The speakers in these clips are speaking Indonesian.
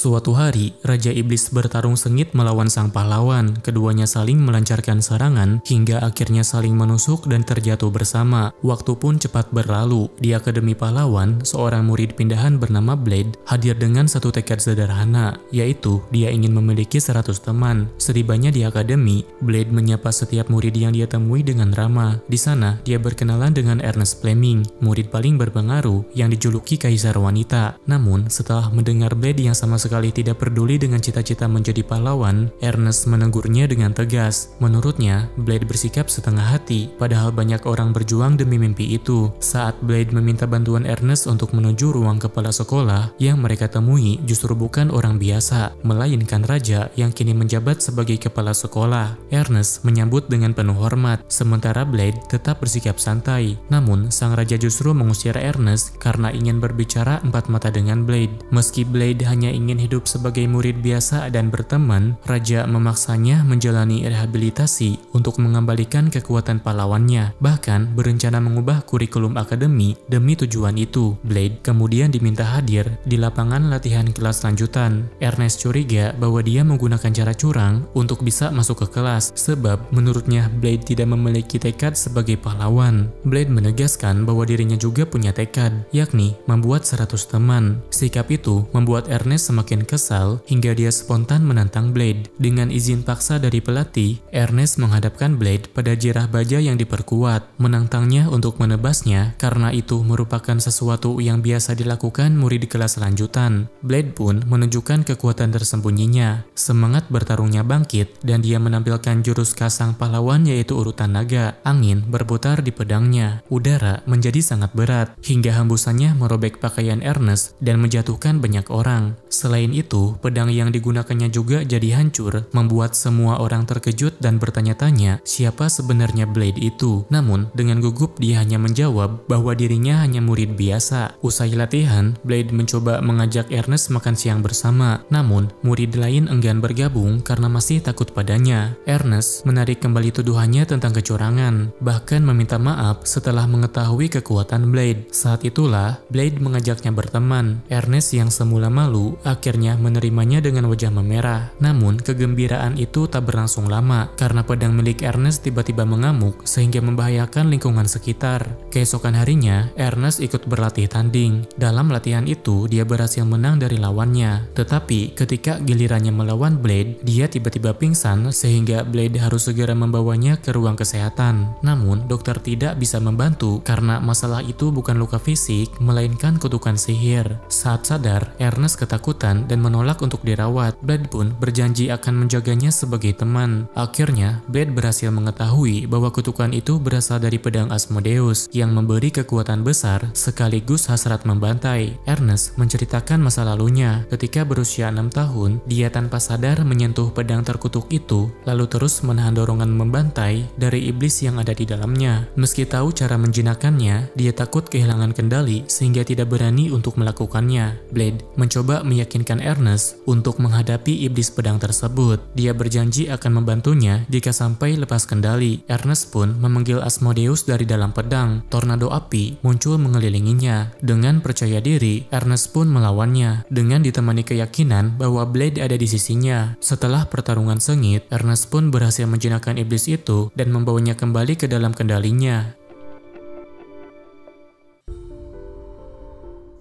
Suatu hari, Raja Iblis bertarung sengit melawan sang pahlawan. Keduanya saling melancarkan serangan hingga akhirnya saling menusuk dan terjatuh bersama. Waktu pun cepat berlalu. Di Akademi Pahlawan, seorang murid pindahan bernama Blade hadir dengan satu tekad sederhana, yaitu dia ingin memiliki 100 teman. Setibanya di akademi, Blade menyapa setiap murid yang dia temui dengan ramah. Di sana, dia berkenalan dengan Ernest Fleming, murid paling berpengaruh yang dijuluki Kaisar Wanita. Namun, setelah mendengar Blade yang sama sekali tidak peduli dengan cita-cita menjadi pahlawan, Ernest menegurnya dengan tegas. Menurutnya, Blade bersikap setengah hati, padahal banyak orang berjuang demi mimpi itu. Saat Blade meminta bantuan Ernest untuk menuju ruang kepala sekolah, yang mereka temui justru bukan orang biasa, melainkan raja yang kini menjabat sebagai kepala sekolah. Ernest menyambut dengan penuh hormat, sementara Blade tetap bersikap santai. Namun, sang raja justru mengusir Ernest karena ingin berbicara empat mata dengan Blade. Meski Blade hanya ingin hidup sebagai murid biasa dan berteman, raja memaksanya menjalani rehabilitasi untuk mengembalikan kekuatan pahlawannya, bahkan berencana mengubah kurikulum akademi demi tujuan itu. Blade kemudian diminta hadir di lapangan latihan kelas lanjutan. Ernest curiga bahwa dia menggunakan cara curang untuk bisa masuk ke kelas, sebab menurutnya Blade tidak memiliki tekad sebagai pahlawan. Blade menegaskan bahwa dirinya juga punya tekad, yakni membuat 100 teman. Sikap itu membuat Ernest semakin kesal hingga dia spontan menantang Blade. Dengan izin paksa dari pelatih, Ernest menghadapkan Blade pada jirah baja yang diperkuat, menantangnya untuk menebasnya karena itu merupakan sesuatu yang biasa dilakukan murid di kelas lanjutan. Blade pun menunjukkan kekuatan tersembunyinya. Semangat bertarungnya bangkit dan dia menampilkan jurus kasang pahlawan yaitu urutan naga. Angin berputar di pedangnya. Udara menjadi sangat berat hingga hembusannya merobek pakaian Ernest dan menjatuhkan banyak orang. Selain itu, pedang yang digunakannya juga jadi hancur, membuat semua orang terkejut dan bertanya-tanya siapa sebenarnya Blade itu. Namun, dengan gugup dia hanya menjawab bahwa dirinya hanya murid biasa. Usai latihan, Blade mencoba mengajak Ernest makan siang bersama. Namun, murid lain enggan bergabung karena masih takut padanya. Ernest menarik kembali tuduhannya tentang kecurangan, bahkan meminta maaf setelah mengetahui kekuatan Blade. Saat itulah, Blade mengajaknya berteman. Ernest yang semula malu akhirnya menerimanya dengan wajah memerah. Namun, kegembiraan itu tak berlangsung lama karena pedang milik Ernest tiba-tiba mengamuk sehingga membahayakan lingkungan sekitar. Keesokan harinya, Ernest ikut berlatih tanding. Dalam latihan itu, dia berhasil menang dari lawannya. Tetapi, ketika gilirannya melawan Blade, dia tiba-tiba pingsan sehingga Blade harus segera membawanya ke ruang kesehatan. Namun, dokter tidak bisa membantu karena masalah itu bukan luka fisik, melainkan kutukan sihir. Saat sadar, Ernest ketakutan dan menolak untuk dirawat. Blade pun berjanji akan menjaganya sebagai teman. Akhirnya, Blade berhasil mengetahui bahwa kutukan itu berasal dari pedang Asmodeus yang memberi kekuatan besar sekaligus hasrat membantai. Ernest menceritakan masa lalunya. Ketika berusia 6 tahun, dia tanpa sadar menyentuh pedang terkutuk itu, lalu terus menahan dorongan membantai dari iblis yang ada di dalamnya. Meski tahu cara menjinakkannya, dia takut kehilangan kendali sehingga tidak berani untuk melakukannya. Blade mencoba meyakinkan Ernest untuk menghadapi iblis pedang tersebut. Dia berjanji akan membantunya jika sampai lepas kendali. Ernest pun memanggil Asmodeus dari dalam pedang. Tornado api muncul mengelilinginya. Dengan percaya diri, Ernest pun melawannya dengan ditemani keyakinan bahwa Blade ada di sisinya. Setelah pertarungan sengit, Ernest pun berhasil menjinakkan iblis itu dan membawanya kembali ke dalam kendalinya.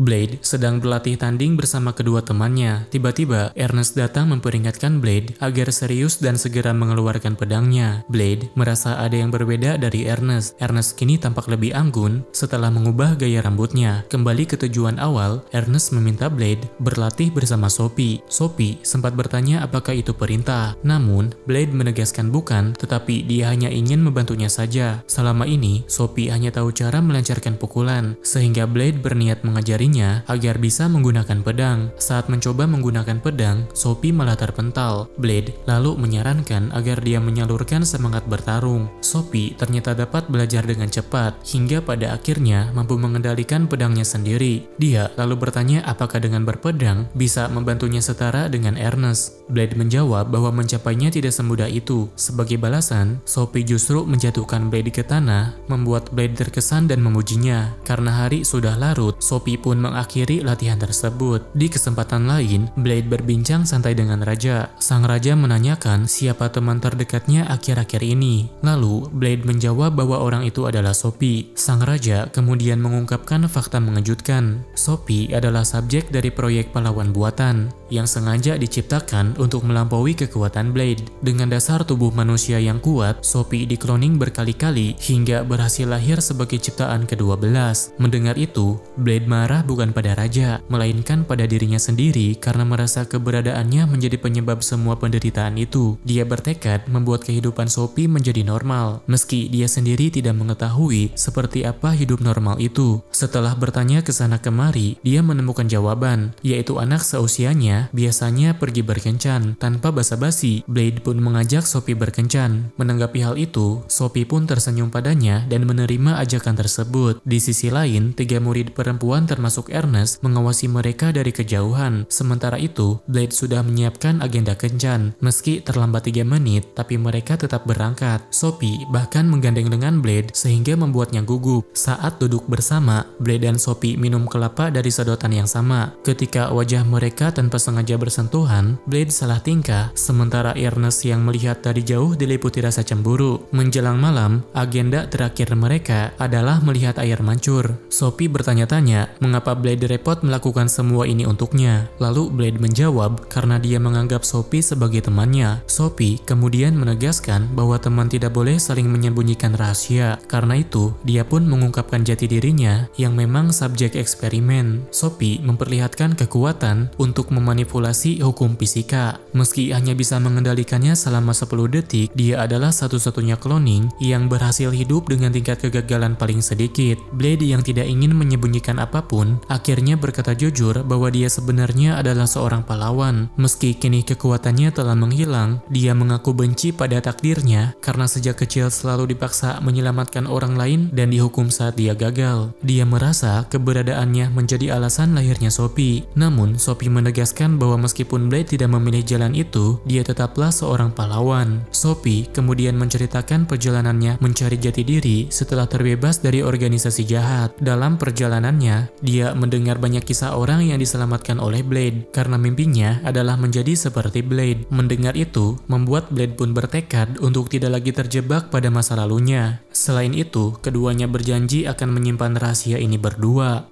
Blade sedang berlatih tanding bersama kedua temannya. Tiba-tiba, Ernest datang memperingatkan Blade agar serius dan segera mengeluarkan pedangnya. Blade merasa ada yang berbeda dari Ernest. Ernest kini tampak lebih anggun setelah mengubah gaya rambutnya. Kembali ke tujuan awal, Ernest meminta Blade berlatih bersama Sophie. Sophie sempat bertanya apakah itu perintah. Namun, Blade menegaskan bukan, tetapi dia hanya ingin membantunya saja. Selama ini, Sophie hanya tahu cara melancarkan pukulan, sehingga Blade berniat mengajarinya agar bisa menggunakan pedang. Saat mencoba menggunakan pedang, Sophie malah terpental. Blade lalu menyarankan agar dia menyalurkan semangat bertarung. Sophie ternyata dapat belajar dengan cepat, hingga pada akhirnya mampu mengendalikan pedangnya sendiri. Dia lalu bertanya apakah dengan berpedang bisa membantunya setara dengan Ernest. Blade menjawab bahwa mencapainya tidak semudah itu. Sebagai balasan, Sophie justru menjatuhkan Blade ke tanah, membuat Blade terkesan dan memujinya. Karena hari sudah larut, Sophie pun mengakhiri latihan tersebut. Di kesempatan lain, Blade berbincang santai dengan Raja. Sang Raja menanyakan siapa teman terdekatnya akhir-akhir ini. Lalu, Blade menjawab bahwa orang itu adalah Sophie. Sang Raja kemudian mengungkapkan fakta mengejutkan. Sophie adalah subjek dari proyek pahlawan buatan yang sengaja diciptakan untuk melampaui kekuatan Blade. Dengan dasar tubuh manusia yang kuat, Sophie dikloning berkali-kali hingga berhasil lahir sebagai ciptaan ke-12. Mendengar itu, Blade marah bukan pada Raja, melainkan pada dirinya sendiri karena merasa keberadaannya menjadi penyebab semua penderitaan itu. Dia bertekad membuat kehidupan Sophie menjadi normal, meski dia sendiri tidak mengetahui seperti apa hidup normal itu. Setelah bertanya ke sana kemari, dia menemukan jawaban, yaitu anak seusianya biasanya pergi berkencan. Tanpa basa-basi, Blade pun mengajak Sophie berkencan. Menanggapi hal itu, Sophie pun tersenyum padanya dan menerima ajakan tersebut. Di sisi lain, 3 murid perempuan termasuk Ernest mengawasi mereka dari kejauhan. Sementara itu, Blade sudah menyiapkan agenda kencan. Meski terlambat 3 menit, tapi mereka tetap berangkat. Sophie bahkan menggandeng dengan Blade sehingga membuatnya gugup. Saat duduk bersama, Blade dan Sophie minum kelapa dari sedotan yang sama. Ketika wajah mereka tanpa sengaja bersentuhan, Blade salah tingkah, sementara Ernest yang melihat dari jauh diliputi rasa cemburu. Menjelang malam, agenda terakhir mereka adalah melihat air mancur. Sophie bertanya-tanya mengapa Blade repot melakukan semua ini untuknya. Lalu Blade menjawab karena dia menganggap Sophie sebagai temannya. Sophie kemudian menegaskan bahwa teman tidak boleh saling menyembunyikan rahasia. Karena itu, dia pun mengungkapkan jati dirinya yang memang subjek eksperimen. Sophie memperlihatkan kekuatan untuk memanipulasi hukum fisika. Meski hanya bisa mengendalikannya selama 10 detik, dia adalah satu-satunya cloning yang berhasil hidup dengan tingkat kegagalan paling sedikit. Blade yang tidak ingin menyembunyikan apapun, akhirnya berkata jujur bahwa dia sebenarnya adalah seorang pahlawan. Meski kini kekuatannya telah menghilang, dia mengaku benci pada takdirnya karena sejak kecil selalu dipaksa menyelamatkan orang lain dan dihukum saat dia gagal. Dia merasa keberadaannya menjadi alasan lahirnya Sophie. Namun, Sophie menegaskan bahwa meskipun Blade tidak memilih jalan itu, dia tetaplah seorang pahlawan. Sophie kemudian menceritakan perjalanannya mencari jati diri setelah terbebas dari organisasi jahat. Dalam perjalanannya, dia mendengar banyak kisah orang yang diselamatkan oleh Blade karena mimpinya adalah menjadi seperti Blade. Mendengar itu, membuat Blade pun bertekad untuk tidak lagi terjebak pada masa lalunya. Selain itu, keduanya berjanji akan menyimpan rahasia ini berdua.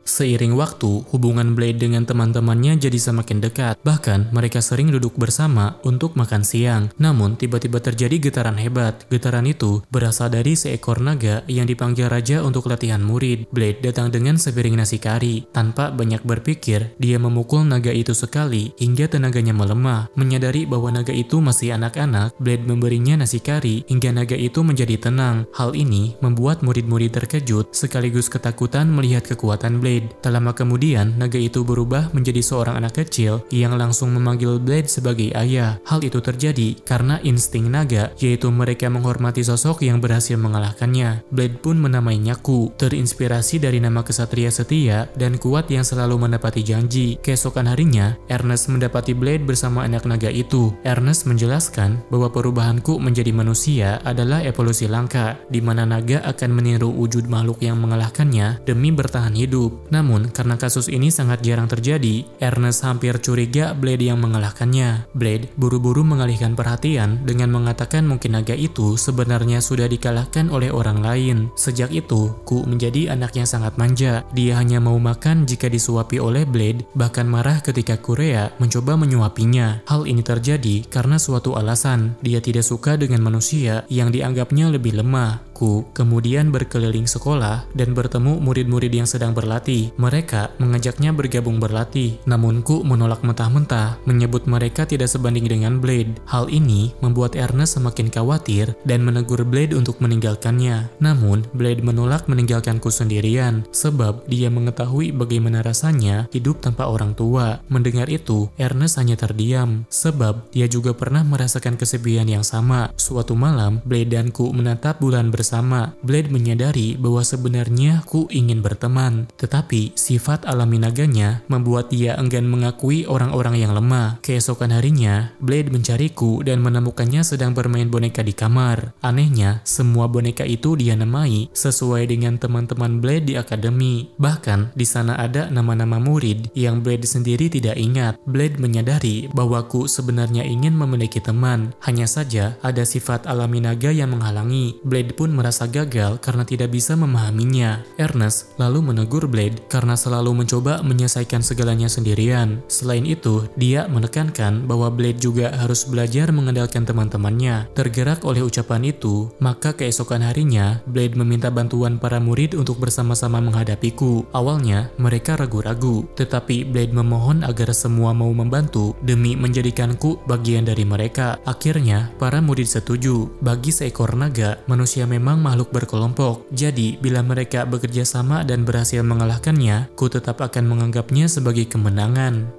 Seiring waktu, hubungan Blade dengan teman-temannya jadi semakin dekat. Bahkan, mereka sering duduk bersama untuk makan siang. Namun, tiba-tiba terjadi getaran hebat. Getaran itu berasal dari seekor naga yang dipanggil Raja untuk latihan murid. Blade datang dengan sepiring nasi kari. Tanpa banyak berpikir, dia memukul naga itu sekali hingga tenaganya melemah. Menyadari bahwa naga itu masih anak-anak, Blade memberinya nasi kari hingga naga itu menjadi tenang. Hal ini membuat murid-murid terkejut sekaligus ketakutan melihat kekuatan Blade. Tak lama kemudian, naga itu berubah menjadi seorang anak kecil yang langsung memanggil Blade sebagai ayah. Hal itu terjadi karena insting naga, yaitu mereka menghormati sosok yang berhasil mengalahkannya. Blade pun menamainya Ku, terinspirasi dari nama kesatria setia dan kuat yang selalu menepati janji. Keesokan harinya, Ernest mendapati Blade bersama anak naga itu. Ernest menjelaskan bahwa perubahan Ku menjadi manusia adalah evolusi langka, di mana naga akan meniru wujud makhluk yang mengalahkannya demi bertahan hidup. Namun, karena kasus ini sangat jarang terjadi, Ernest hampir curiga Blade yang mengalahkannya. Blade buru-buru mengalihkan perhatian dengan mengatakan mungkin naga itu sebenarnya sudah dikalahkan oleh orang lain. Sejak itu, Ku menjadi anak yang sangat manja. Dia hanya mau makan jika disuapi oleh Blade, bahkan marah ketika Kurea mencoba menyuapinya. Hal ini terjadi karena suatu alasan. Dia tidak suka dengan manusia yang dianggapnya lebih lemah. Ku kemudian berkeliling sekolah dan bertemu murid-murid yang sedang berlatih. Mereka mengajaknya bergabung berlatih. Namun Ku menolak mentah-mentah, menyebut mereka tidak sebanding dengan Blade. Hal ini membuat Ernest semakin khawatir dan menegur Blade untuk meninggalkannya. Namun, Blade menolak meninggalkan Ku sendirian, sebab dia mengetahui bagaimana rasanya hidup tanpa orang tua. Mendengar itu, Ernest hanya terdiam, sebab dia juga pernah merasakan kesepian yang sama. Suatu malam, Blade dan Ku menatap bulan bersama. bersama. Blade menyadari bahwa sebenarnya Ku ingin berteman, tetapi sifat alami naganya membuat dia enggan mengakui orang-orang yang lemah. Keesokan harinya, Blade mencari Ku dan menemukannya sedang bermain boneka di kamar. Anehnya, semua boneka itu dia namai sesuai dengan teman-teman Blade di akademi. Bahkan, di sana ada nama-nama murid yang Blade sendiri tidak ingat. Blade menyadari bahwa Ku sebenarnya ingin memiliki teman, hanya saja ada sifat alami naga yang menghalangi. Blade pun merasa gagal karena tidak bisa memahaminya. Ernest lalu menegur Blade karena selalu mencoba menyelesaikan segalanya sendirian. Selain itu, dia menekankan bahwa Blade juga harus belajar mengandalkan teman-temannya. Tergerak oleh ucapan itu, maka keesokan harinya, Blade meminta bantuan para murid untuk bersama-sama menghadapi Ku. Awalnya, mereka ragu-ragu, tetapi Blade memohon agar semua mau membantu demi menjadikan Ku bagian dari mereka. Akhirnya, para murid setuju. Bagi seekor naga, manusia memang makhluk berkelompok. Jadi, bila mereka bekerja sama dan berhasil mengalahkannya, Ku tetap akan menganggapnya sebagai kemenangan.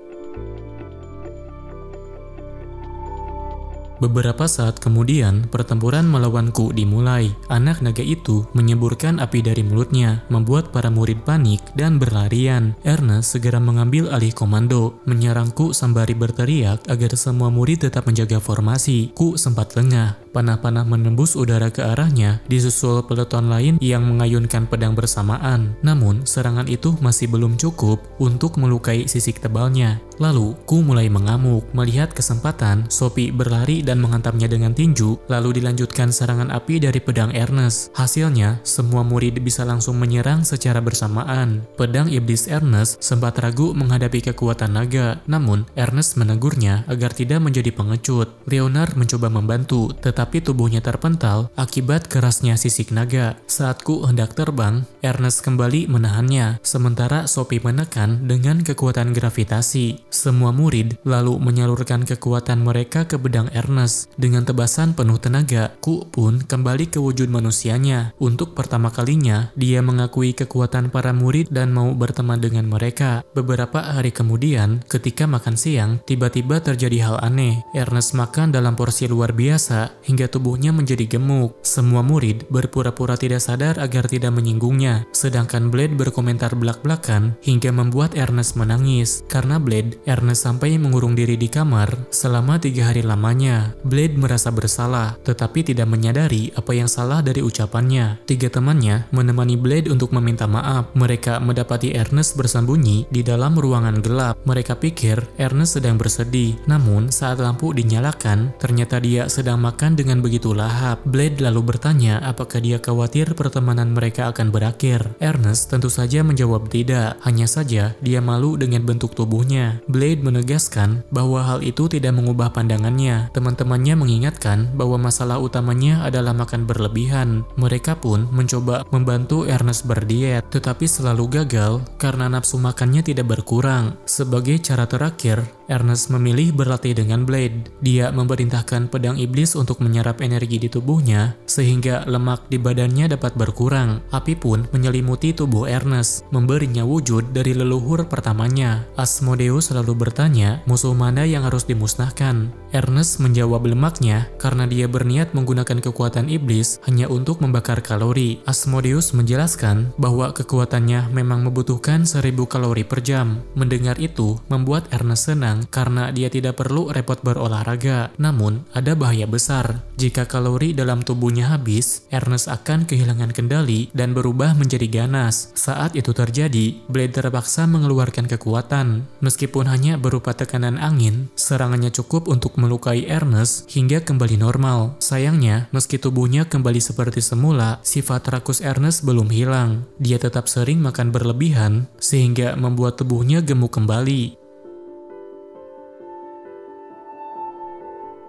Beberapa saat kemudian, pertempuran melawan Ku dimulai. Anak naga itu menyemburkan api dari mulutnya, membuat para murid panik dan berlarian. Ernest segera mengambil alih komando, menyerang Ku sembari berteriak agar semua murid tetap menjaga formasi. Ku sempat lengah. Panah-panah menembus udara ke arahnya, disusul peleton lain yang mengayunkan pedang bersamaan. Namun, serangan itu masih belum cukup untuk melukai sisik tebalnya. Lalu, Ku mulai mengamuk. Melihat kesempatan, Sophie berlari dan menghantamnya dengan tinju, lalu dilanjutkan serangan api dari pedang Ernest. Hasilnya, semua murid bisa langsung menyerang secara bersamaan. Pedang iblis Ernest sempat ragu menghadapi kekuatan naga, namun Ernest menegurnya agar tidak menjadi pengecut. Leonard mencoba membantu, tetapi tubuhnya terpental akibat kerasnya sisik naga. Saat Ku hendak terbang, Ernest kembali menahannya, sementara Sophie menekan dengan kekuatan gravitasi. Semua murid lalu menyalurkan kekuatan mereka ke pedang Ernest. Dengan tebasan penuh tenaga, Ku pun kembali ke wujud manusianya. Untuk pertama kalinya, dia mengakui kekuatan para murid dan mau berteman dengan mereka. Beberapa hari kemudian, ketika makan siang, tiba-tiba terjadi hal aneh. Ernest makan dalam porsi luar biasa hingga tubuhnya menjadi gemuk. Semua murid berpura-pura tidak sadar agar tidak menyinggungnya, sedangkan Blade berkomentar belak-belakan hingga membuat Ernest menangis. Karena Blade, Ernest sampai mengurung diri di kamar selama 3 hari lamanya. Blade merasa bersalah, tetapi tidak menyadari apa yang salah dari ucapannya. 3 temannya menemani Blade untuk meminta maaf. Mereka mendapati Ernest bersembunyi di dalam ruangan gelap. Mereka pikir Ernest sedang bersedih, namun saat lampu dinyalakan, ternyata dia sedang makan dengan begitu lahap. Blade lalu bertanya apakah dia khawatir pertemanan mereka akan berakhir. Ernest tentu saja menjawab tidak, hanya saja dia malu dengan bentuk tubuhnya. Blade menegaskan bahwa hal itu tidak mengubah pandangannya. Teman-temannya mengingatkan bahwa masalah utamanya adalah makan berlebihan. Mereka pun mencoba membantu Ernest berdiet, tetapi selalu gagal karena nafsu makannya tidak berkurang. Sebagai cara terakhir, Ernest memilih berlatih dengan Blade. Dia memerintahkan pedang iblis untuk menyerap energi di tubuhnya, sehingga lemak di badannya dapat berkurang. Api pun menyelimuti tubuh Ernest, memberinya wujud dari leluhur pertamanya. Asmodeus selalu bertanya, musuh mana yang harus dimusnahkan? Ernest menjawab lemaknya karena dia berniat menggunakan kekuatan iblis hanya untuk membakar kalori. Asmodeus menjelaskan bahwa kekuatannya memang membutuhkan 1000 kalori per jam. Mendengar itu membuat Ernest senang karena dia tidak perlu repot berolahraga. Namun, ada bahaya besar. Jika kalori dalam tubuhnya habis, Ernest akan kehilangan kendali dan berubah menjadi ganas. Saat itu terjadi, Blade terpaksa mengeluarkan kekuatan. Meskipun hanya berupa tekanan angin, serangannya cukup untuk melukai Ernest hingga kembali normal. Sayangnya, meski tubuhnya kembali seperti semula, sifat rakus Ernest belum hilang. Dia tetap sering makan berlebihan, sehingga membuat tubuhnya gemuk kembali.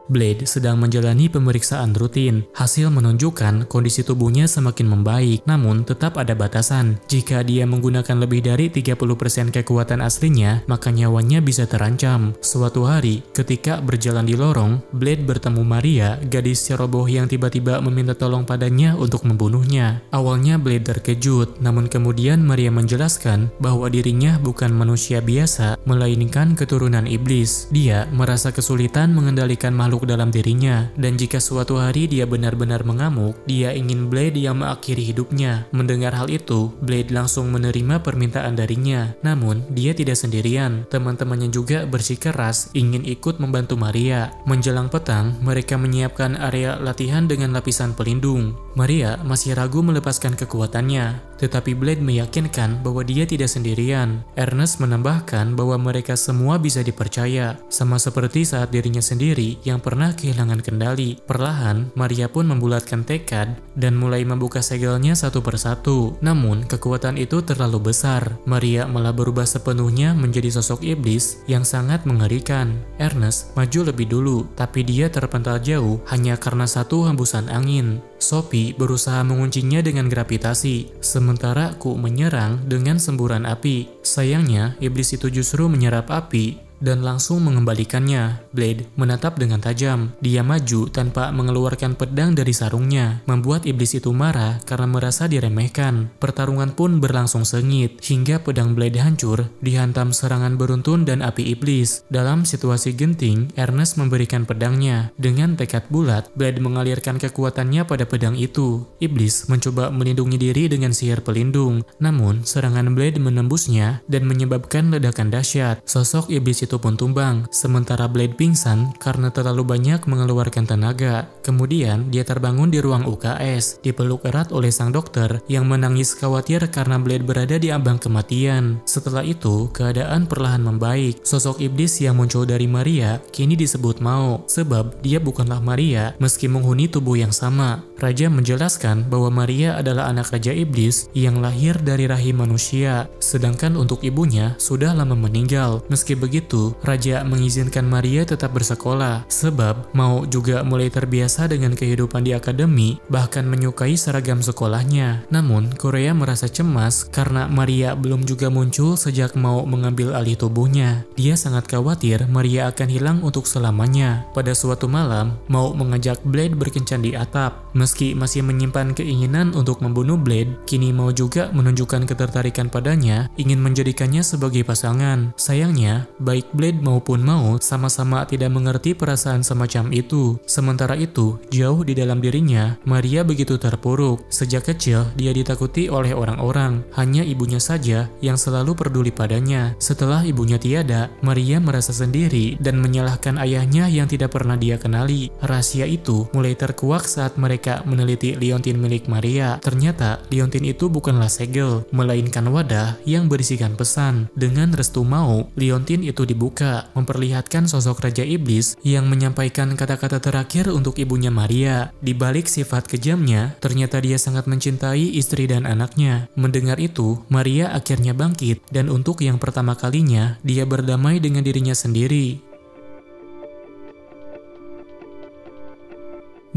Blade sedang menjalani pemeriksaan rutin. Hasil menunjukkan kondisi tubuhnya semakin membaik, namun tetap ada batasan. Jika dia menggunakan lebih dari 30% kekuatan aslinya, maka nyawanya bisa terancam. Suatu hari, ketika berjalan di lorong, Blade bertemu Maria, gadis ceroboh yang tiba-tiba meminta tolong padanya untuk membunuhnya. Awalnya Blade terkejut, namun kemudian Maria menjelaskan bahwa dirinya bukan manusia biasa, melainkan keturunan iblis. Dia merasa kesulitan mengendalikan makhluk mengamuk dalam dirinya. Dan jika suatu hari dia benar-benar mengamuk, dia ingin Blade yang mengakhiri hidupnya. Mendengar hal itu, Blade langsung menerima permintaan darinya. Namun, dia tidak sendirian. Teman-temannya juga bersikeras ingin ikut membantu Maria. Menjelang petang, mereka menyiapkan area latihan dengan lapisan pelindung. Maria masih ragu melepaskan kekuatannya, tetapi Blade meyakinkan bahwa dia tidak sendirian. Ernest menambahkan bahwa mereka semua bisa dipercaya, sama seperti saat dirinya sendiri yang pernah kehilangan kendali. Perlahan, Maria pun membulatkan tekad dan mulai membuka segelnya satu persatu. Namun, kekuatan itu terlalu besar. Maria malah berubah sepenuhnya menjadi sosok iblis yang sangat mengerikan. Ernest maju lebih dulu, tapi dia terpental jauh hanya karena satu hembusan angin. Sophie berusaha menguncinya dengan gravitasi, sementara Q menyerang dengan semburan api. Sayangnya, iblis itu justru menyerap api dan langsung mengembalikannya. Blade menatap dengan tajam. Dia maju tanpa mengeluarkan pedang dari sarungnya, membuat iblis itu marah karena merasa diremehkan. Pertarungan pun berlangsung sengit, hingga pedang Blade hancur dihantam serangan beruntun dan api iblis. Dalam situasi genting, Ernest memberikan pedangnya. Dengan tekad bulat, Blade mengalirkan kekuatannya pada pedang itu. Iblis mencoba melindungi diri dengan sihir pelindung, namun serangan Blade menembusnya dan menyebabkan ledakan dahsyat. Sosok iblis itu pun tumbang, sementara Blade pingsan karena terlalu banyak mengeluarkan tenaga. Kemudian dia terbangun di ruang UKS, dipeluk erat oleh sang dokter yang menangis khawatir karena Blade berada di ambang kematian. Setelah itu, keadaan perlahan membaik. Sosok iblis yang muncul dari Maria kini disebut Mao, sebab dia bukanlah Maria meski menghuni tubuh yang sama. Raja menjelaskan bahwa Maria adalah anak Raja Iblis yang lahir dari rahim manusia, sedangkan untuk ibunya sudah lama meninggal. Meski begitu, Raja mengizinkan Maria tetap bersekolah, sebab Mao juga mulai terbiasa dengan kehidupan di akademi, bahkan menyukai seragam sekolahnya. Namun, Korea merasa cemas karena Maria belum juga muncul sejak Mao mengambil alih tubuhnya. Dia sangat khawatir Maria akan hilang untuk selamanya. Pada suatu malam, Mao mengajak Blade berkencan di atap. Meski masih menyimpan keinginan untuk membunuh Blade, kini Mao juga menunjukkan ketertarikan padanya, ingin menjadikannya sebagai pasangan. Sayangnya, baik Blade maupun Mao sama-sama tidak mengerti perasaan semacam itu. Sementara itu, jauh di dalam dirinya, Maria begitu terpuruk. Sejak kecil, dia ditakuti oleh orang-orang. Hanya ibunya saja yang selalu peduli padanya. Setelah ibunya tiada, Maria merasa sendiri dan menyalahkan ayahnya yang tidak pernah dia kenali. Rahasia itu mulai terkuak saat mereka meneliti liontin milik Maria. Ternyata, liontin itu bukanlah segel, melainkan wadah yang berisikan pesan. Dengan restu Mao, liontin itu dibuka, memperlihatkan sosok Raja Iblis yang menyampaikan kata-kata terakhir untuk ibunya Maria. Di balik sifat kejamnya, ternyata dia sangat mencintai istri dan anaknya. Mendengar itu, Maria akhirnya bangkit, dan untuk yang pertama kalinya, dia berdamai dengan dirinya sendiri.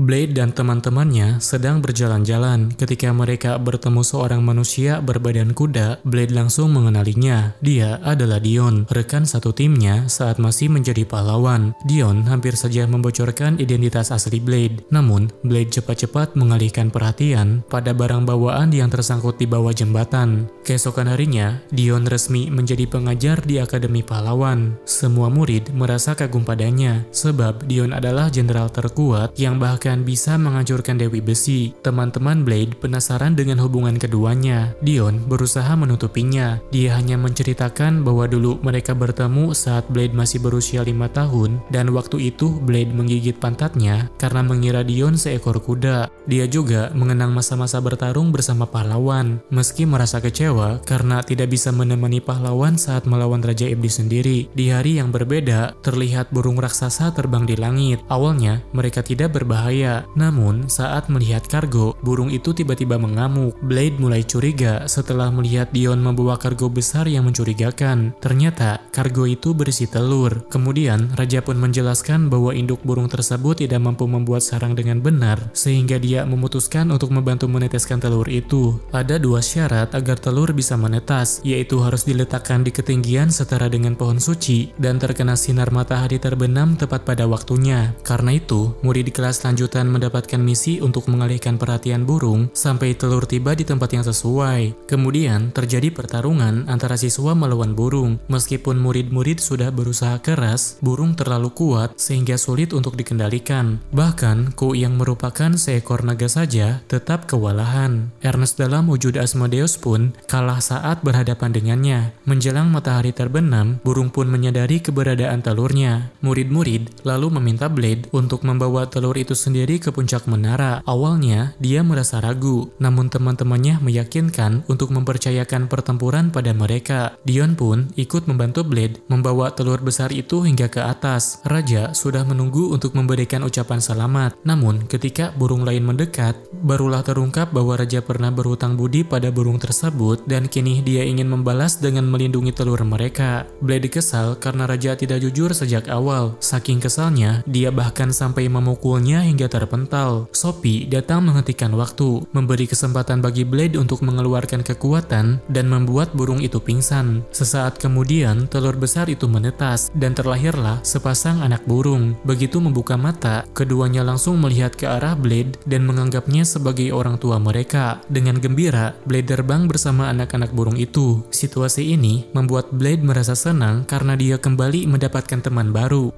Blade dan teman-temannya sedang berjalan-jalan. Ketika mereka bertemu seorang manusia berbadan kuda, Blade langsung mengenalinya. Dia adalah Dion, rekan satu timnya saat masih menjadi pahlawan. Dion hampir saja membocorkan identitas asli Blade. Namun, Blade cepat-cepat mengalihkan perhatian pada barang bawaan yang tersangkut di bawah jembatan. Keesokan harinya, Dion resmi menjadi pengajar di Akademi Pahlawan. Semua murid merasa kagum padanya, sebab Dion adalah jenderal terkuat yang bahkan bisa menghancurkan Dewi Besi. Teman-teman Blade penasaran dengan hubungan keduanya. Dion berusaha menutupinya. Dia hanya menceritakan bahwa dulu mereka bertemu saat Blade masih berusia 5 tahun, dan waktu itu Blade menggigit pantatnya karena mengira Dion seekor kuda. Dia juga mengenang masa-masa bertarung bersama pahlawan, meski merasa kecewa karena tidak bisa menemani pahlawan saat melawan Raja Iblis sendiri. Di hari yang berbeda, terlihat burung raksasa terbang di langit. Awalnya, mereka tidak berbahaya. Namun, saat melihat kargo, burung itu tiba-tiba mengamuk. Blade mulai curiga setelah melihat Dion membawa kargo besar yang mencurigakan. Ternyata, kargo itu berisi telur. Kemudian, Raja pun menjelaskan bahwa induk burung tersebut tidak mampu membuat sarang dengan benar, sehingga dia memutuskan untuk membantu meneteskan telur itu. Ada 2 syarat agar telur bisa menetas, yaitu harus diletakkan di ketinggian setara dengan pohon suci dan terkena sinar matahari terbenam tepat pada waktunya. Karena itu, murid di kelas lanjut berkelanjutan mendapatkan misi untuk mengalihkan perhatian burung sampai telur tiba di tempat yang sesuai. Kemudian terjadi pertarungan antara siswa melawan burung. Meskipun murid-murid sudah berusaha keras, burung terlalu kuat sehingga sulit untuk dikendalikan. Bahkan Ku yang merupakan seekor naga saja tetap kewalahan. Ernest dalam wujud Asmodeus pun kalah saat berhadapan dengannya. Menjelang matahari terbenam, burung pun menyadari keberadaan telurnya. Murid-murid lalu meminta Blade untuk membawa telur itu sendiri ke puncak menara. Awalnya dia merasa ragu, namun teman-temannya meyakinkan untuk mempercayakan pertempuran pada mereka. Dion pun ikut membantu Blade membawa telur besar itu hingga ke atas. Raja sudah menunggu untuk memberikan ucapan selamat. Namun ketika burung lain mendekat, barulah terungkap bahwa raja pernah berhutang budi pada burung tersebut dan kini dia ingin membalas dengan melindungi telur mereka. Blade kesal karena raja tidak jujur sejak awal. Saking kesalnya, dia bahkan sampai memukulnya hingga terpental. Sophie datang menghentikan waktu, memberi kesempatan bagi Blade untuk mengeluarkan kekuatan dan membuat burung itu pingsan. Sesaat kemudian, telur besar itu menetas dan terlahirlah sepasang anak burung. Begitu membuka mata, keduanya langsung melihat ke arah Blade dan menganggapnya sebagai orang tua mereka. Dengan gembira, Blade terbang bersama anak-anak burung itu. Situasi ini membuat Blade merasa senang karena dia kembali mendapatkan teman baru.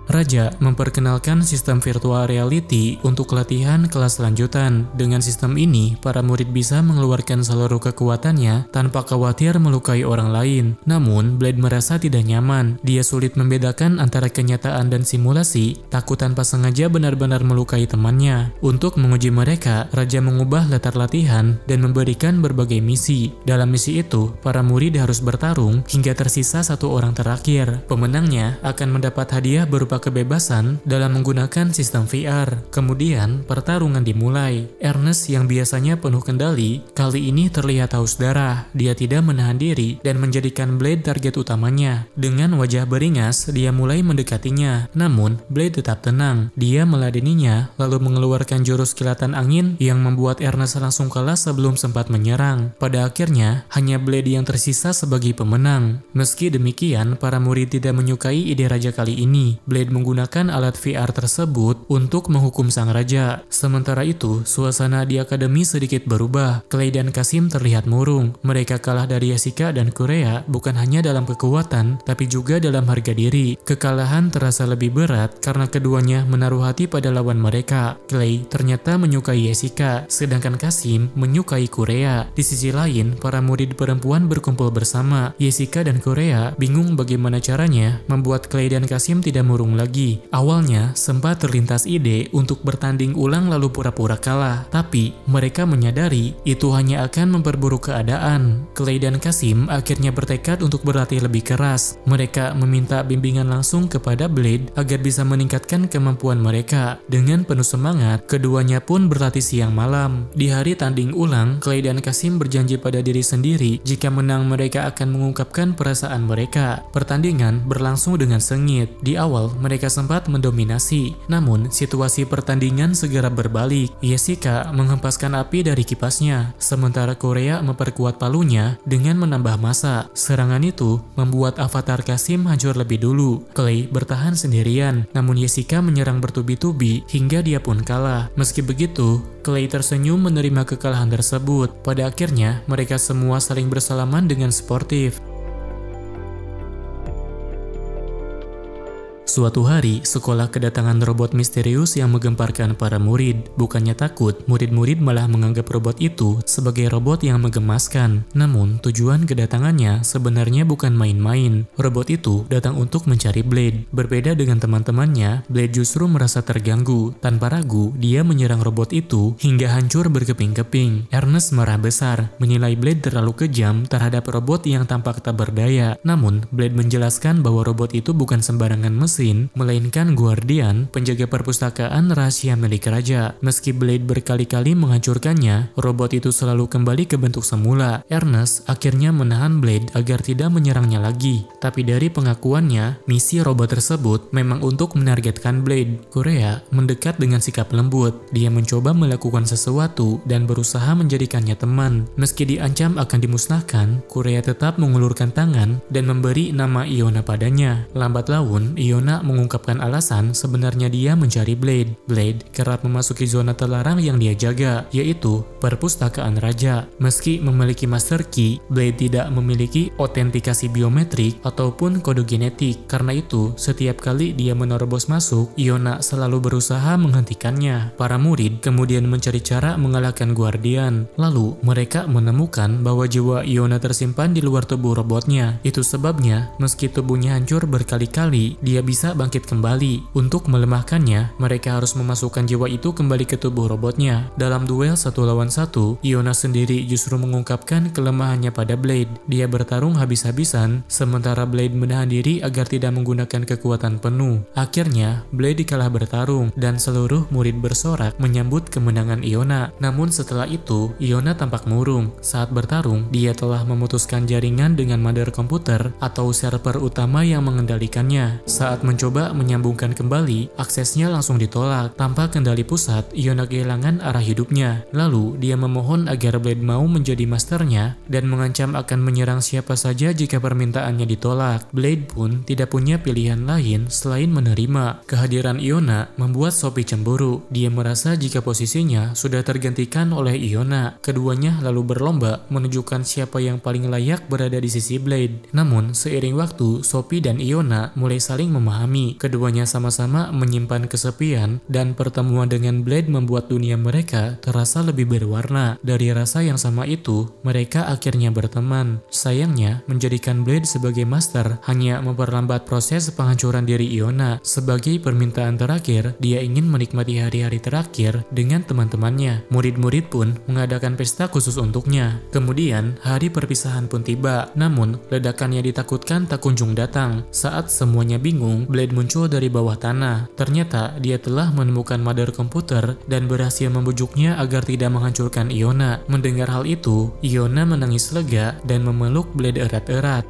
Raja memperkenalkan sistem virtual reality untuk latihan kelas lanjutan. Dengan sistem ini, para murid bisa mengeluarkan seluruh kekuatannya tanpa khawatir melukai orang lain. Namun, Blade merasa tidak nyaman. Dia sulit membedakan antara kenyataan dan simulasi, takut tanpa sengaja benar-benar melukai temannya. Untuk menguji mereka, Raja mengubah latar latihan dan memberikan berbagai misi. Dalam misi itu, para murid harus bertarung hingga tersisa satu orang terakhir. Pemenangnya akan mendapat hadiah berupa kebebasan dalam menggunakan sistem VR. Kemudian pertarungan dimulai. Ernest yang biasanya penuh kendali kali ini terlihat haus darah. Dia tidak menahan diri dan menjadikan Blade target utamanya. Dengan wajah beringas, dia mulai mendekatinya. Namun Blade tetap tenang. Dia meladeninya lalu mengeluarkan jurus kilatan angin yang membuat Ernest langsung kalah sebelum sempat menyerang. Pada akhirnya hanya Blade yang tersisa sebagai pemenang. Meski demikian, para murid tidak menyukai ide raja kali ini. Blade menggunakan alat VR tersebut untuk menghukum sang raja. Sementara itu, suasana di akademi sedikit berubah. Clay dan Kasim terlihat murung. Mereka kalah dari Jessica dan Korea bukan hanya dalam kekuatan, tapi juga dalam harga diri. Kekalahan terasa lebih berat karena keduanya menaruh hati pada lawan mereka. Clay ternyata menyukai Jessica, sedangkan Kasim menyukai Korea. Di sisi lain, para murid perempuan berkumpul bersama. Jessica dan Korea bingung bagaimana caranya membuat Clay dan Kasim tidak murung lagi. Awalnya sempat terlintas ide untuk bertanding ulang lalu pura-pura kalah, tapi mereka menyadari itu hanya akan memperburuk keadaan. Clay dan Kasim akhirnya bertekad untuk berlatih lebih keras. Mereka meminta bimbingan langsung kepada Blade agar bisa meningkatkan kemampuan mereka. Dengan penuh semangat, keduanya pun berlatih siang malam. Di hari tanding ulang, Clay dan Kasim berjanji pada diri sendiri jika menang mereka akan mengungkapkan perasaan mereka. Pertandingan berlangsung dengan sengit. Di awal mereka sempat mendominasi, namun situasi pertandingan segera berbalik. Jessica menghempaskan api dari kipasnya, sementara Korea memperkuat palunya dengan menambah massa. Serangan itu membuat avatar Kasim hancur lebih dulu. Clay bertahan sendirian, namun Jessica menyerang bertubi-tubi hingga dia pun kalah. Meski begitu, Clay tersenyum menerima kekalahan tersebut. Pada akhirnya, mereka semua saling bersalaman dengan sportif. Suatu hari, sekolah kedatangan robot misterius yang menggemparkan para murid. Bukannya takut, murid-murid malah menganggap robot itu sebagai robot yang menggemaskan. Namun, tujuan kedatangannya sebenarnya bukan main-main. Robot itu datang untuk mencari Blade. Berbeda dengan teman-temannya, Blade justru merasa terganggu. Tanpa ragu, dia menyerang robot itu hingga hancur berkeping-keping. Ernest marah besar, menilai Blade terlalu kejam terhadap robot yang tampak tak berdaya. Namun, Blade menjelaskan bahwa robot itu bukan sembarangan mesin, melainkan guardian, penjaga perpustakaan rahasia milik raja. Meski Blade berkali-kali menghancurkannya, robot itu selalu kembali ke bentuk semula. Ernest akhirnya menahan Blade agar tidak menyerangnya lagi. Tapi dari pengakuannya, misi robot tersebut memang untuk menargetkan Blade. Korea mendekat dengan sikap lembut. Dia mencoba melakukan sesuatu dan berusaha menjadikannya teman. Meski diancam akan dimusnahkan, Korea tetap mengulurkan tangan dan memberi nama Iona padanya. Lambat laun, Iona Iona mengungkapkan alasan sebenarnya dia mencari Blade. Blade kerap memasuki zona terlarang yang dia jaga, yaitu perpustakaan raja. Meski memiliki Master Key, Blade tidak memiliki autentikasi biometrik ataupun kode genetik. Karena itu, setiap kali dia menerobos masuk, Iona selalu berusaha menghentikannya. Para murid kemudian mencari cara mengalahkan Guardian. Lalu, mereka menemukan bahwa jiwa Iona tersimpan di luar tubuh robotnya. Itu sebabnya, meski tubuhnya hancur berkali-kali, dia bisa bangkit kembali. Untuk melemahkannya, mereka harus memasukkan jiwa itu kembali ke tubuh robotnya. Dalam duel 1 lawan 1, Iona sendiri justru mengungkapkan kelemahannya pada Blade. Dia bertarung habis-habisan, sementara Blade menahan diri agar tidak menggunakan kekuatan penuh. Akhirnya, Blade kalah bertarung, dan seluruh murid bersorak menyambut kemenangan Iona. Namun setelah itu, Iona tampak murung. Saat bertarung, dia telah memutuskan jaringan dengan mother komputer atau server utama yang mengendalikannya. Saat mencoba menyambungkan kembali, aksesnya langsung ditolak. Tanpa kendali pusat, Iona kehilangan arah hidupnya. Lalu, dia memohon agar Blade mau menjadi masternya dan mengancam akan menyerang siapa saja jika permintaannya ditolak. Blade pun tidak punya pilihan lain selain menerima. Kehadiran Iona membuat Sophie cemburu. Dia merasa jika posisinya sudah tergantikan oleh Iona. Keduanya lalu berlomba menunjukkan siapa yang paling layak berada di sisi Blade. Namun, seiring waktu, Sophie dan Iona mulai saling memahami. Keduanya sama-sama menyimpan kesepian, dan pertemuan dengan Blade membuat dunia mereka terasa lebih berwarna. Dari rasa yang sama itu, mereka akhirnya berteman. Sayangnya, menjadikan Blade sebagai master hanya memperlambat proses penghancuran diri Iona. Sebagai permintaan terakhir, dia ingin menikmati hari-hari terakhir dengan teman-temannya. Murid-murid pun mengadakan pesta khusus untuknya. Kemudian, hari perpisahan pun tiba. Namun, ledakan yang ditakutkan tak kunjung datang. Saat semuanya bingung, Blade muncul dari bawah tanah. Ternyata, dia telah menemukan mother komputer dan berhasil membujuknya agar tidak menghancurkan Iona. Mendengar hal itu, Iona menangis lega dan memeluk Blade erat-erat.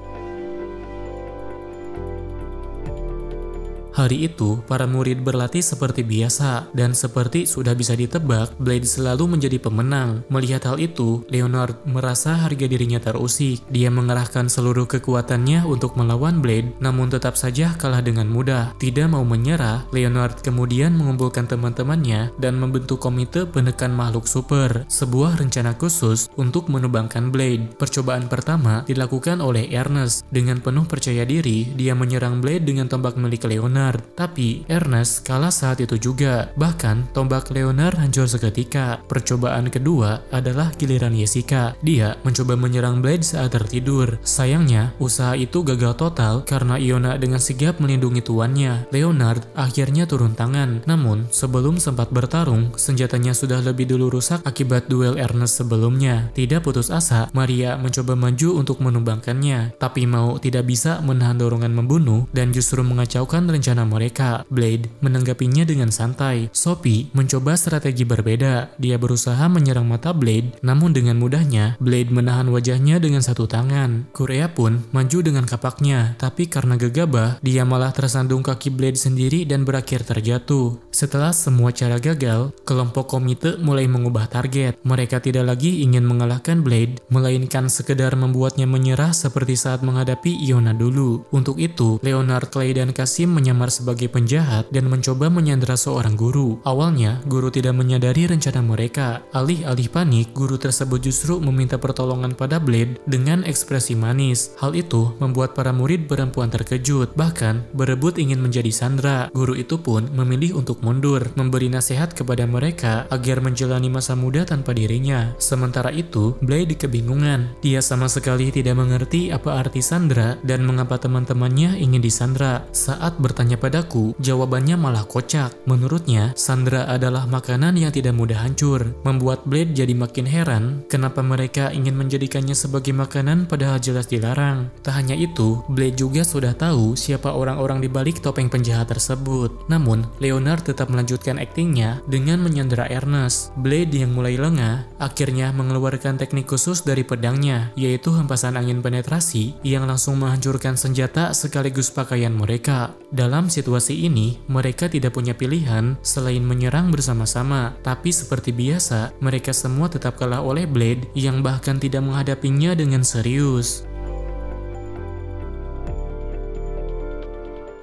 Hari itu, para murid berlatih seperti biasa, dan seperti sudah bisa ditebak, Blade selalu menjadi pemenang. Melihat hal itu, Leonard merasa harga dirinya terusik. Dia mengerahkan seluruh kekuatannya untuk melawan Blade, namun tetap saja kalah dengan mudah. Tidak mau menyerah, Leonard kemudian mengumpulkan teman-temannya dan membentuk komite penekan makhluk super, sebuah rencana khusus untuk menumbangkan Blade. Percobaan pertama dilakukan oleh Ernest. Dengan penuh percaya diri, dia menyerang Blade dengan tombak milik Leonard. Tapi Ernest kalah saat itu juga. Bahkan tombak Leonard hancur seketika. Percobaan kedua adalah giliran Jessica. Dia mencoba menyerang Blade saat tertidur. Sayangnya usaha itu gagal total karena Iona dengan sigap melindungi tuannya. Leonard akhirnya turun tangan. Namun sebelum sempat bertarung, senjatanya sudah lebih dulu rusak akibat duel Ernest sebelumnya. Tidak putus asa, Maria mencoba maju untuk menumbangkannya. Tapi mau tidak bisa menahan dorongan membunuh dan justru mengacaukan rencana mereka. Blade menanggapinya dengan santai. Sophie mencoba strategi berbeda. Dia berusaha menyerang mata Blade, namun dengan mudahnya Blade menahan wajahnya dengan satu tangan. Korea pun maju dengan kapaknya, tapi karena gegabah, dia malah tersandung kaki Blade sendiri dan berakhir terjatuh. Setelah semua cara gagal, kelompok komite mulai mengubah target. Mereka tidak lagi ingin mengalahkan Blade, melainkan sekedar membuatnya menyerah seperti saat menghadapi Iona dulu. Untuk itu, Leonard, Clay, dan Kasim menyamar sebagai penjahat dan mencoba menyandera seorang guru. Awalnya, guru tidak menyadari rencana mereka. Alih-alih panik, guru tersebut justru meminta pertolongan pada Blade dengan ekspresi manis. Hal itu membuat para murid perempuan terkejut, bahkan berebut ingin menjadi sandera. Guru itu pun memilih untuk mundur, memberi nasihat kepada mereka agar menjalani masa muda tanpa dirinya. Sementara itu, Blade kebingungan. Dia sama sekali tidak mengerti apa arti sandera dan mengapa teman-temannya ingin disandera. Saat bertanya padaku, jawabannya malah kocak. Menurutnya, sandera adalah makanan yang tidak mudah hancur. Membuat Blade jadi makin heran kenapa mereka ingin menjadikannya sebagai makanan padahal jelas dilarang. Tak hanya itu, Blade juga sudah tahu siapa orang-orang di balik topeng penjahat tersebut. Namun, Leonard tetap melanjutkan aktingnya dengan menyandera Ernest. Blade yang mulai lengah akhirnya mengeluarkan teknik khusus dari pedangnya, yaitu hempasan angin penetrasi yang langsung menghancurkan senjata sekaligus pakaian mereka. Dalam situasi ini, mereka tidak punya pilihan selain menyerang bersama-sama. Tapi seperti biasa, mereka semua tetap kalah oleh Blade yang bahkan tidak menghadapinya dengan serius.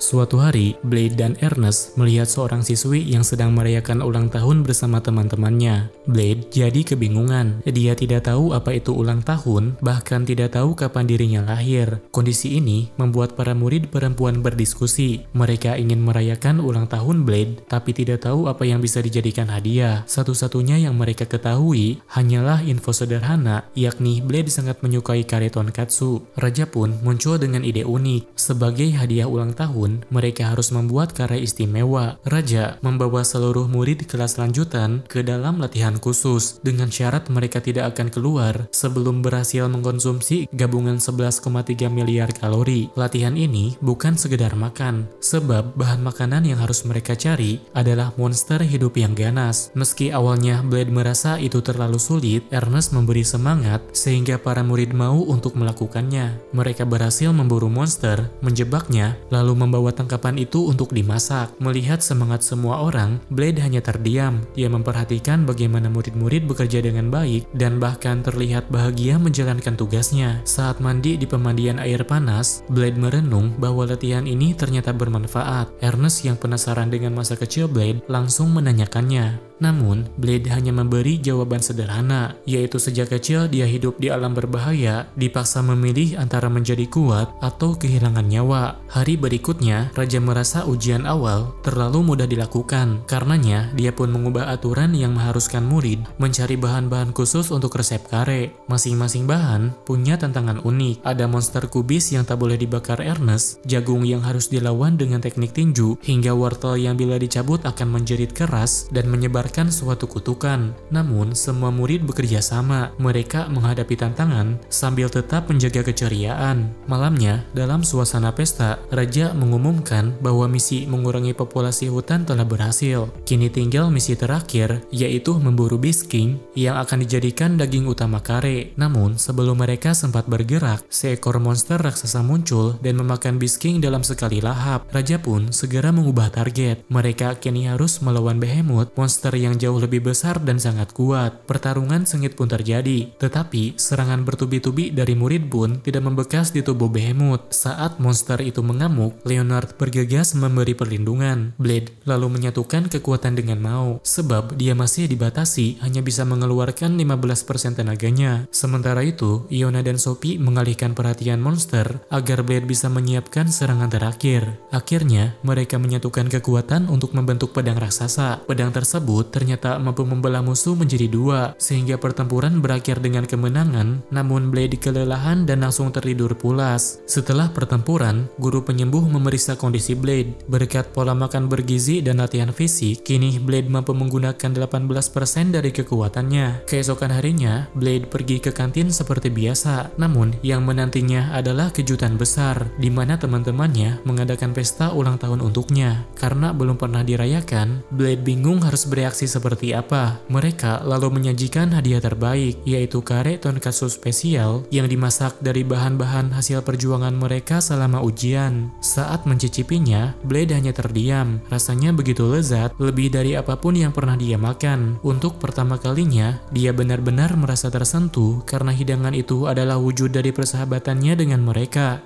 Suatu hari, Blade dan Ernest melihat seorang siswi yang sedang merayakan ulang tahun bersama teman-temannya. Blade jadi kebingungan. Dia tidak tahu apa itu ulang tahun, bahkan tidak tahu kapan dirinya lahir. Kondisi ini membuat para murid perempuan berdiskusi. Mereka ingin merayakan ulang tahun Blade, tapi tidak tahu apa yang bisa dijadikan hadiah. Satu-satunya yang mereka ketahui hanyalah info sederhana, yakni Blade sangat menyukai kare tonkatsu. Raja pun muncul dengan ide unik. Sebagai hadiah ulang tahun, mereka harus membuat kare istimewa. Raja membawa seluruh murid kelas lanjutan ke dalam latihan khusus dengan syarat mereka tidak akan keluar sebelum berhasil mengkonsumsi gabungan 11,3 miliar kalori. Latihan ini bukan sekedar makan, sebab bahan makanan yang harus mereka cari adalah monster hidup yang ganas. Meski awalnya Blade merasa itu terlalu sulit, Ernest memberi semangat sehingga para murid mau untuk melakukannya. Mereka berhasil memburu monster, menjebaknya, lalu membawa tangkapan itu untuk dimasak. Melihat semangat semua orang, Blade hanya terdiam. Dia memperhatikan bagaimana murid-murid bekerja dengan baik dan bahkan terlihat bahagia menjalankan tugasnya. Saat mandi di pemandian air panas, Blade merenung bahwa latihan ini ternyata bermanfaat. Ernest yang penasaran dengan masa kecil Blade langsung menanyakannya. Namun, Blade hanya memberi jawaban sederhana, yaitu sejak kecil dia hidup di alam berbahaya, dipaksa memilih antara menjadi kuat atau kehilangan nyawa. Hari berikutnya, Raja merasa ujian awal terlalu mudah dilakukan. Karenanya, dia pun mengubah aturan yang mengharuskan murid mencari bahan-bahan khusus untuk resep kare. Masing-masing bahan punya tantangan unik. Ada monster kubis yang tak boleh dibakar Ernest, jagung yang harus dilawan dengan teknik tinju, hingga wortel yang bila dicabut akan menjerit keras dan menyebar suatu kutukan. Namun, semua murid bekerja sama. Mereka menghadapi tantangan sambil tetap menjaga keceriaan. Malamnya, dalam suasana pesta, Raja mengumumkan bahwa misi mengurangi populasi hutan telah berhasil. Kini tinggal misi terakhir, yaitu memburu Beast King yang akan dijadikan daging utama kare. Namun, sebelum mereka sempat bergerak, seekor monster raksasa muncul dan memakan Beast King dalam sekali lahap. Raja pun segera mengubah target. Mereka kini harus melawan Behemoth, monster yang jauh lebih besar dan sangat kuat. Pertarungan sengit pun terjadi, tetapi serangan bertubi-tubi dari murid pun tidak membekas di tubuh Behemoth. Saat monster itu mengamuk, Leonard bergegas memberi perlindungan. Blade lalu menyatukan kekuatan dengan Mao, sebab dia masih dibatasi hanya bisa mengeluarkan 15% tenaganya. Sementara itu, Iona dan Sophie mengalihkan perhatian monster agar Blade bisa menyiapkan serangan terakhir. Akhirnya, mereka menyatukan kekuatan untuk membentuk pedang raksasa. Pedang tersebut ternyata mampu membelah musuh menjadi dua, sehingga pertempuran berakhir dengan kemenangan. Namun Blade kelelahan dan langsung tertidur pulas. Setelah pertempuran, guru penyembuh memeriksa kondisi Blade. Berkat pola makan bergizi dan latihan fisik, kini Blade mampu menggunakan 18% dari kekuatannya. Keesokan harinya, Blade pergi ke kantin seperti biasa. Namun yang menantinya adalah kejutan besar, di mana teman-temannya mengadakan pesta ulang tahun untuknya. Karena belum pernah dirayakan, Blade bingung harus bereaksi seperti apa. Mereka lalu menyajikan hadiah terbaik, yaitu kare tonkatsu spesial yang dimasak dari bahan-bahan hasil perjuangan mereka selama ujian. Saat mencicipinya, Blade hanya terdiam. Rasanya begitu lezat, lebih dari apapun yang pernah dia makan. Untuk pertama kalinya, dia benar-benar merasa tersentuh karena hidangan itu adalah wujud dari persahabatannya dengan mereka.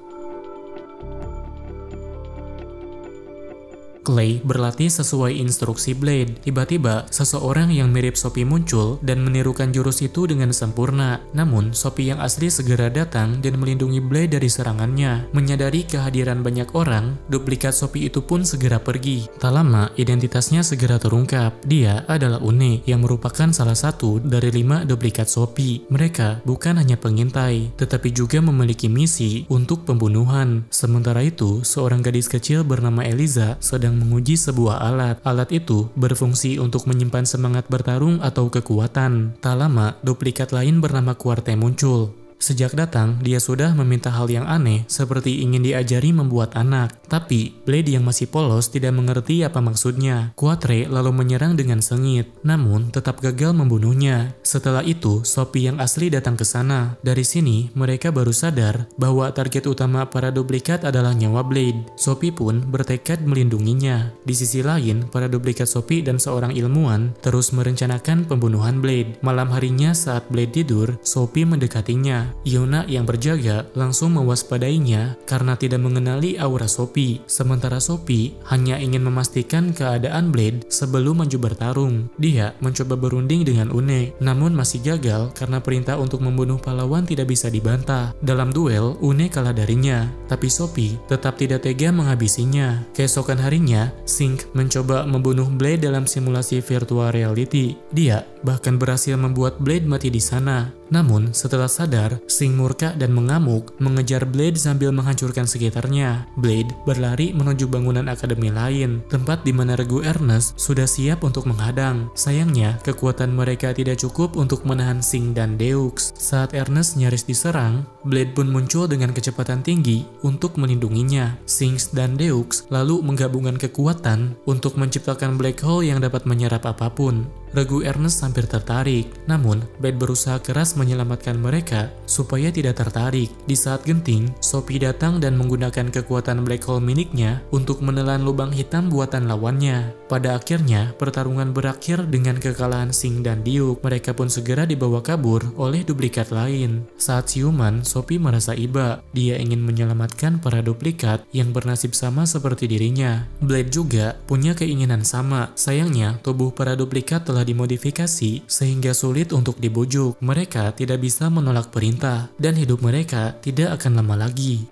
Clay berlatih sesuai instruksi Blade. Tiba-tiba, seseorang yang mirip Sophie muncul dan menirukan jurus itu dengan sempurna. Namun, Sophie yang asli segera datang dan melindungi Blade dari serangannya. Menyadari kehadiran banyak orang, duplikat Sophie itu pun segera pergi. Tak lama, identitasnya segera terungkap. Dia adalah Une, yang merupakan salah satu dari 5 duplikat Sophie. Mereka bukan hanya pengintai, tetapi juga memiliki misi untuk pembunuhan. Sementara itu, seorang gadis kecil bernama Eliza sedang menguji sebuah alat. Alat itu berfungsi untuk menyimpan semangat bertarung atau kekuatan. Tak lama, duplikat lain bernama Quarte muncul. Sejak datang, dia sudah meminta hal yang aneh, seperti ingin diajari membuat anak. Tapi, Blade yang masih polos tidak mengerti apa maksudnya. Quatre lalu menyerang dengan sengit, namun tetap gagal membunuhnya. Setelah itu, Sophie yang asli datang ke sana. Dari sini, mereka baru sadar bahwa target utama para duplikat adalah nyawa Blade. Sophie pun bertekad melindunginya. Di sisi lain, para duplikat Sophie dan seorang ilmuwan terus merencanakan pembunuhan Blade. Malam harinya saat Blade tidur, Sophie mendekatinya. lawannya. Yuna yang berjaga langsung mewaspadainya karena tidak mengenali aura Sophie. Sementara Sophie hanya ingin memastikan keadaan Blade sebelum maju bertarung. Dia mencoba berunding dengan Une, namun masih gagal karena perintah untuk membunuh pahlawan tidak bisa dibantah. Dalam duel, Une kalah darinya, tapi Sophie tetap tidak tega menghabisinya. Keesokan harinya, Sink mencoba membunuh Blade dalam simulasi virtual reality. Dia bahkan berhasil membuat Blade mati di sana. Namun, setelah sadar, Sink murka dan mengamuk, mengejar Blade sambil menghancurkan sekitarnya. Blade berlari menuju bangunan akademi lain, tempat di mana regu Ernest sudah siap untuk menghadang. Sayangnya, kekuatan mereka tidak cukup untuk menahan Sink dan Deux. Saat Ernest nyaris diserang, Blade pun muncul dengan kecepatan tinggi untuk melindunginya. Sink dan Deux lalu menggabungkan kekuatan untuk menciptakan black hole yang dapat menyerap apapun. Regu Ernest hampir tertarik, namun Blade berusaha keras menyelamatkan mereka supaya tidak tertarik. Di saat genting, Sophie datang dan menggunakan kekuatan black hole miliknya untuk menelan lubang hitam buatan lawannya. Pada akhirnya, pertarungan berakhir dengan kekalahan Sink dan Duke. Mereka pun segera dibawa kabur oleh duplikat lain. Saat siuman, Sophie merasa iba. Dia ingin menyelamatkan para duplikat yang bernasib sama seperti dirinya. Blade juga punya keinginan sama. Sayangnya, tubuh para duplikat telah dimodifikasi sehingga sulit untuk dibujuk. Mereka tidak bisa menolak perintah dan hidup mereka tidak akan lama lagi.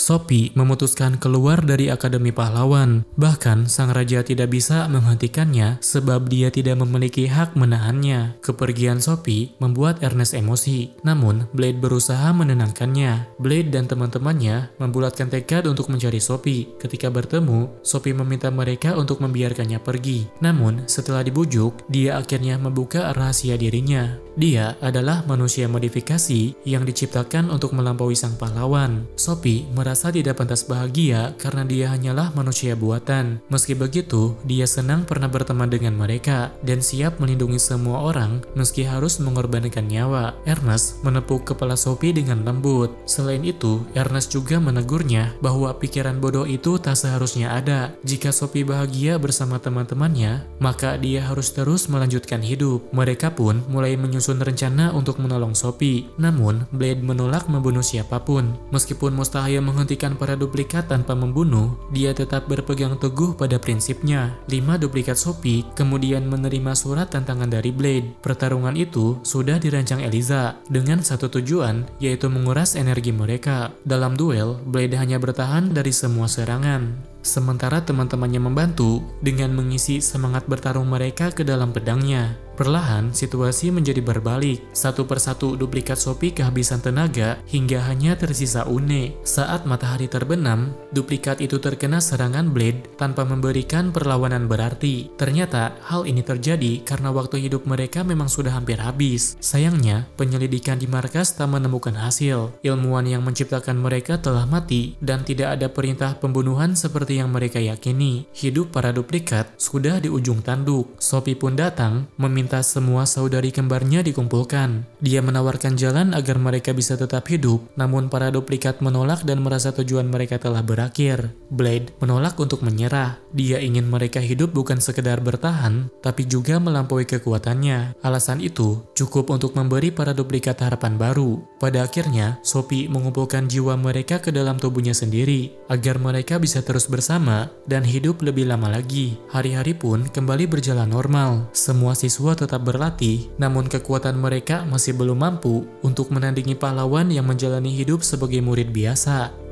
Sophie memutuskan keluar dari Akademi Pahlawan. Bahkan sang raja tidak bisa menghentikannya sebab dia tidak memiliki hak menahannya. Kepergian Sophie membuat Ernest emosi, namun Blade berusaha menenangkannya. Blade dan teman-temannya membulatkan tekad untuk mencari Sophie. Ketika bertemu, Sophie meminta mereka untuk membiarkannya pergi. Namun setelah dibujuk, dia akhirnya membuka rahasia dirinya. Dia adalah manusia modifikasi yang diciptakan untuk melampaui sang pahlawan. Sophie merasa tidak pantas bahagia karena dia hanyalah manusia buatan. Meski begitu, dia senang pernah berteman dengan mereka dan siap melindungi semua orang meski harus mengorbankan nyawa. Ernest menepuk kepala Sophie dengan lembut. Selain itu, Ernest juga menegurnya bahwa pikiran bodoh itu tak seharusnya ada. Jika Sophie bahagia bersama teman-temannya, maka dia harus terus melanjutkan hidup. Mereka pun mulai menyusun rencana untuk menolong Sophie. Namun, Blade menolak membunuh siapapun. Meskipun mustahil menghentikan para duplikat tanpa membunuh, dia tetap berpegang teguh pada prinsipnya. 5 duplikat Sophie kemudian menerima surat tantangan dari Blade. Pertarungan itu sudah dirancang Eliza dengan satu tujuan, yaitu menguras energi mereka. Dalam duel, Blade hanya bertahan dari semua serangan. Sementara teman-temannya membantu dengan mengisi semangat bertarung mereka ke dalam pedangnya. Perlahan, situasi menjadi berbalik. Satu persatu duplikat Sophie kehabisan tenaga hingga hanya tersisa Une. Saat matahari terbenam, duplikat itu terkena serangan Blade tanpa memberikan perlawanan berarti. Ternyata, hal ini terjadi karena waktu hidup mereka memang sudah hampir habis. Sayangnya, penyelidikan di markas tak menemukan hasil. Ilmuwan yang menciptakan mereka telah mati dan tidak ada perintah pembunuhan seperti yang mereka yakini. Hidup para duplikat sudah di ujung tanduk. Sophie pun datang meminta semua saudari kembarnya dikumpulkan. Dia menawarkan jalan agar mereka bisa tetap hidup, namun para duplikat menolak dan merasa tujuan mereka telah berakhir. Blade menolak untuk menyerah. Dia ingin mereka hidup bukan sekedar bertahan, tapi juga melampaui kekuatannya. Alasan itu cukup untuk memberi para duplikat harapan baru. Pada akhirnya, Sophie mengumpulkan jiwa mereka ke dalam tubuhnya sendiri, agar mereka bisa terus bersama dan hidup lebih lama lagi. Hari-hari pun kembali berjalan normal. Semua siswa tetap berlatih, namun kekuatan mereka masih belum mampu untuk menandingi pahlawan yang menjalani hidup sebagai murid biasa.